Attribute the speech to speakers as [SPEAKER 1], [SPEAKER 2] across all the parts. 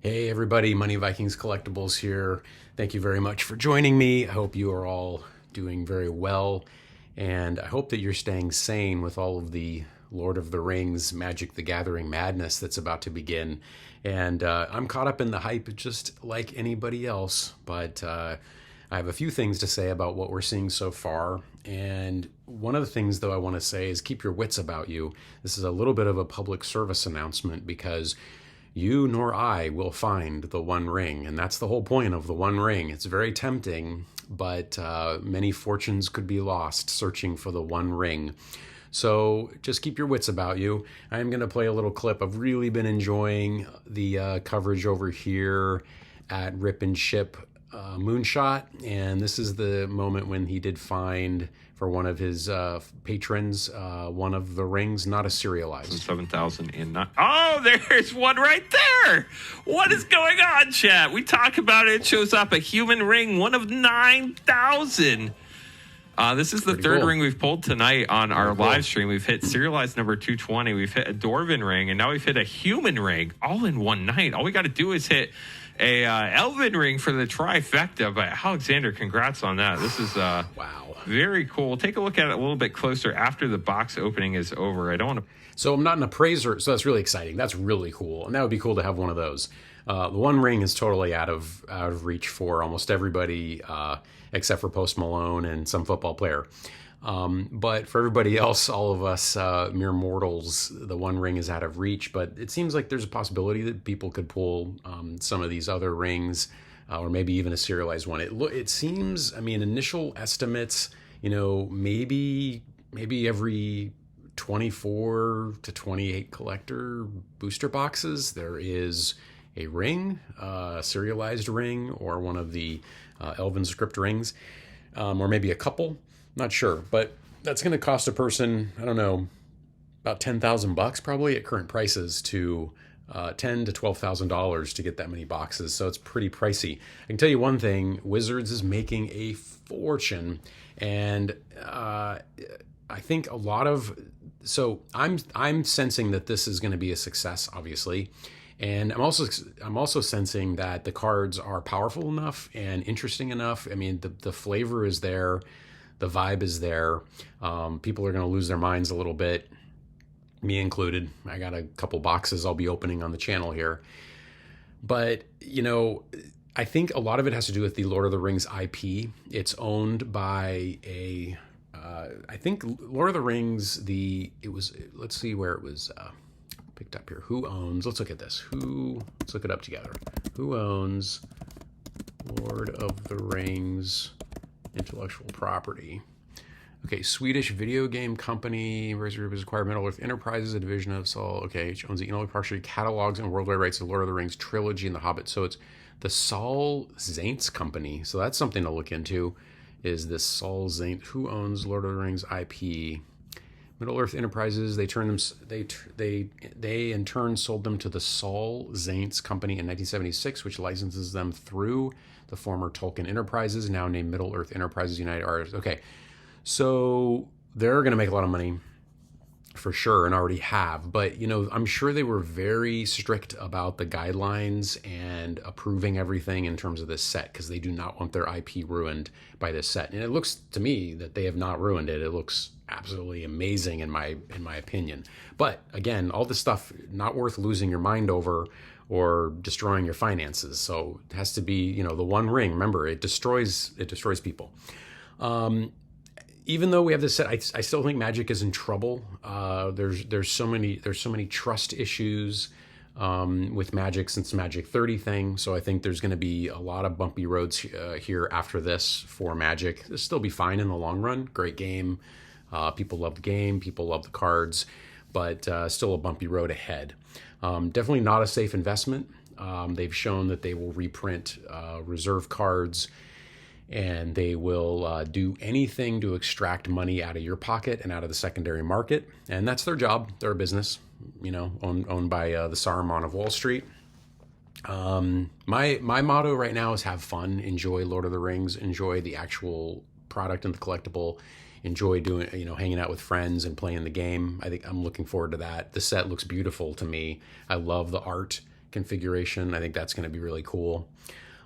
[SPEAKER 1] Hey everybody, Money Vikings Collectibles here. Thank you very much for joining me. I hope you are all doing very well, and I hope that you're staying sane with all of the Lord of the Rings, Magic the Gathering madness that's about to begin. And I'm caught up in the hype just like anybody else, but I have a few things to say about what we're seeing so far. And one of the things, though, I want to say is keep your wits about you. This is a little bit of a public service announcement because you nor I will find the One Ring. And that's the whole point of the One Ring. It's very tempting, but many fortunes could be lost searching for the One Ring. So just keep your wits about you. I'm going to play a little clip. I've really been enjoying the coverage over here at Rip and Ship Moonshot. And this is the moment when he did find for one of his patrons one of the rings, not a serialized.
[SPEAKER 2] 7,009. Oh, there's one right there. What is going on, chat? We talk about it. It shows up a human ring, one of 9,000. This is the third ring we've pulled tonight on our live stream. We've hit serialized number 220. We've hit a Dwarven ring, and now we've hit a human ring all in one night. All we got to do is hit a Elven ring for the trifecta. But Alexander, congrats on that. This is wow, very cool. We'll take a look at it a little bit closer after the box opening is over. I don't want to.
[SPEAKER 1] So I'm not an appraiser, so that's really exciting. That's really cool, and that would be cool to have one of those. The One Ring is totally out of reach for almost everybody, except for Post Malone and some football player. But for everybody else, all of us mere mortals, the One Ring is out of reach. But it seems like there's a possibility that people could pull some of these other rings, or maybe even a serialized one. It seems, I mean, initial estimates, maybe every 24 to 28 collector booster boxes, there is a ring, a serialized ring, or one of the Elven script rings, or maybe a couple. Not sure, but that's going to cost a person, I don't know, about $10,000 probably at current prices to $10,000 to $12,000 to get that many boxes. So it's pretty pricey. I can tell you one thing: Wizards is making a fortune, and I think a lot of. So I'm sensing that this is going to be a success, obviously. And I'm also sensing that the cards are powerful enough and interesting enough. I mean, the flavor is there, the vibe is there. People are going to lose their minds a little bit, me included. I got a couple boxes I'll be opening on the channel here. But, I think a lot of it has to do with the Lord of the Rings IP. It's owned by I think Lord of the Rings, let's see where it was picked up here. Let's look at this. Let's look it up together. Who owns Lord of the Rings intellectual property? Okay, Swedish video game company. Razor Group has acquired Middle-earth Enterprises, a division of Saul. Okay, which owns the intellectual property catalogs and worldwide rights to Lord of the Rings trilogy and The Hobbit. So it's the Saul Zaentz company. So that's something to look into. Is this Saul Zaentz? Who owns Lord of the Rings IP? Middle-earth Enterprises. They in turn sold them to the Saul Zaentz company in 1976, which licenses them through the former Tolkien Enterprises, now named Middle-earth Enterprises United Artists. Okay, so they're going to make a lot of money for sure, and already have. But I'm sure they were very strict about the guidelines and approving everything in terms of this set, because they do not want their IP ruined by this set. And it looks to me that they have not ruined it. It looks absolutely amazing in my opinion. But again, all this stuff not worth losing your mind over or destroying your finances. So it has to be, the One Ring. Remember, it destroys people. Even though we have this set, I still think Magic is in trouble. There's so many trust issues with Magic since Magic 30 thing. So I think there's going to be a lot of bumpy roads here after this for Magic. It'll still be fine in the long run. Great game. People love the game. People love the cards, but still a bumpy road ahead. Definitely not a safe investment. They've shown that they will reprint reserve cards, and they will do anything to extract money out of your pocket and out of the secondary market. And that's their job. They're a business, owned by the Saruman of Wall Street. My motto right now is have fun, enjoy Lord of the Rings, enjoy the actual product and the collectible, enjoy doing, hanging out with friends and playing the game. I think I'm looking forward to that. The set looks beautiful to me. I love the art configuration. I think that's going to be really cool.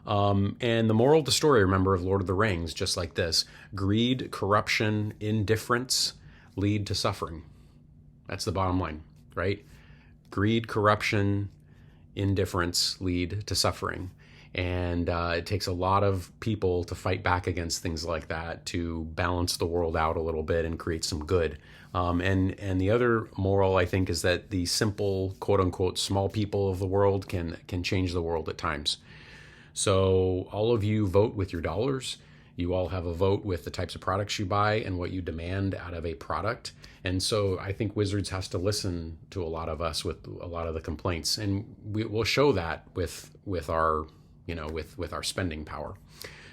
[SPEAKER 1] And the moral of the story, remember, of Lord of the Rings, just like this: greed, corruption, indifference lead to suffering. That's the bottom line, right? Greed, corruption, indifference lead to suffering. And it takes a lot of people to fight back against things like that to balance the world out a little bit and create some good. And the other moral, I think, is that the simple, quote unquote, small people of the world can change the world at times. So all of you vote with your dollars. You all have a vote with the types of products you buy and what you demand out of a product. And so I think Wizards has to listen to a lot of us with a lot of the complaints, and we'll show that with our with our spending power.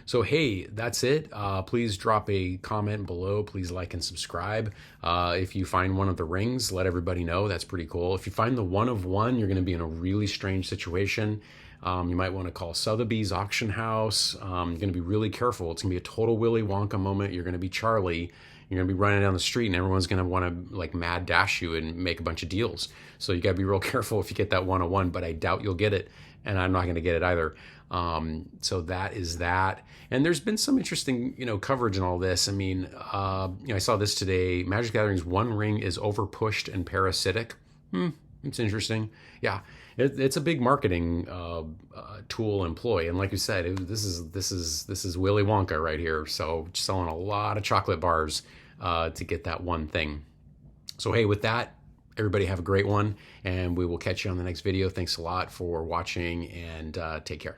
[SPEAKER 1] So hey, that's it. Please drop a comment below. Please like and subscribe. If you find one of the rings, let everybody know. That's pretty cool. If you find the one of one, you're going to be in a really strange situation. You might want to call Sotheby's auction house. You're going to be really careful. It's going to be a total Willy Wonka moment. You're going to be Charlie. You're going to be running down the street and everyone's going to want to like mad dash you and make a bunch of deals. So you got to be real careful if you get that 101, but I doubt you'll get it. And I'm not going to get it either. So that is that. And there's been some interesting, coverage in all this. I mean, I saw this today. Magicthegathering's one ring is overpushed and parasitic. It's interesting. Yeah, it's a big marketing tool employ, and like you said, this is Willy Wonka right here. So selling a lot of chocolate bars to get that one thing. So hey, with that, everybody have a great one, and we will catch you on the next video. Thanks a lot for watching, and take care.